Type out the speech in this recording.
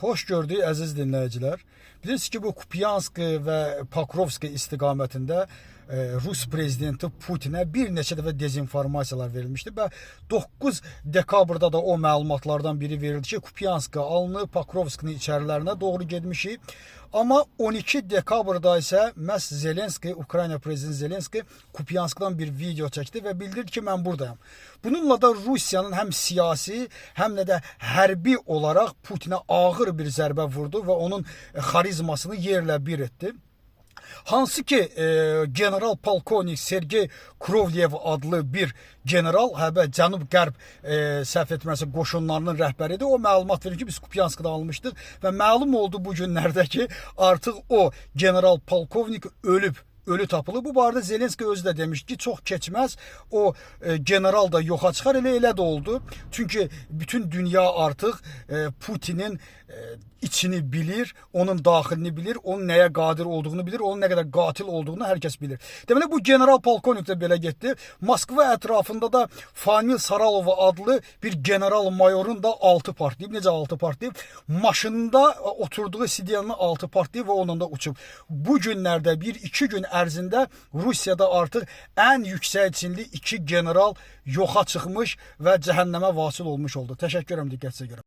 Hoş gördük əziz dinləyicilər. Bilirsiniz ki, bu Kupiansk və Pokrovsk istiqamətində Rus prezidenti Putinə bir neçə dəfə dezinformasiyalar verilmişdi və 9 dekabrda da o məlumatlardan biri verildi ki, Kupiansk'a alınıb, Pokrovsk'ın içərilərinə doğru getmişik. Ama 12 dekabrda ise məhz Zelenski, Ukrayna prezidenti Zelenski Kupiansk'dan bir video çəkdi və bildirdi ki, mən buradayım. Bununla da Rusiyanın həm siyasi, həm də hərbi olaraq Putinə ağır bir zərbə vurdu və onun xarizmasını yerlə bir etdi. Hansı ki general polkovnik Sergey Krovlev adlı bir general, Cənub-Qərb səhv etmirəmsə qoşunlarının rəhbəridir. O məlumat verir ki, biz Kupiansk'da almışdıq və məlum oldu bu günlərdə ki, artıq o general polkovnik ölü tapılıb. Bu barədə Zelenski özü də demiş ki, çox keçməz o general da yoxa çıxar. Elə də oldu. Çünki bütün dünya artıq Putinin içini bilir, onun daxilini bilir, onun nəyə qadir olduğunu bilir, onun nə qədər qatil olduğunu hər kəs bilir. Deməli, bu general polkovnik də belə getdi. Moskva ətrafında da Famil Saralov adlı bir general mayorun da 6 partlayıb. Necə 6 partlayıb? Maşında oturduğu sidyanını 6 partlayıb və onunla da uçub. Bu günlərdə 1-2 gün ərzində Rusiyada artıq ən yüksək çinli 2 general yoxa çıxmış və cəhənnəmə vasil olmuş oldu. Təşəkkür edirəm diqqətinizə görə.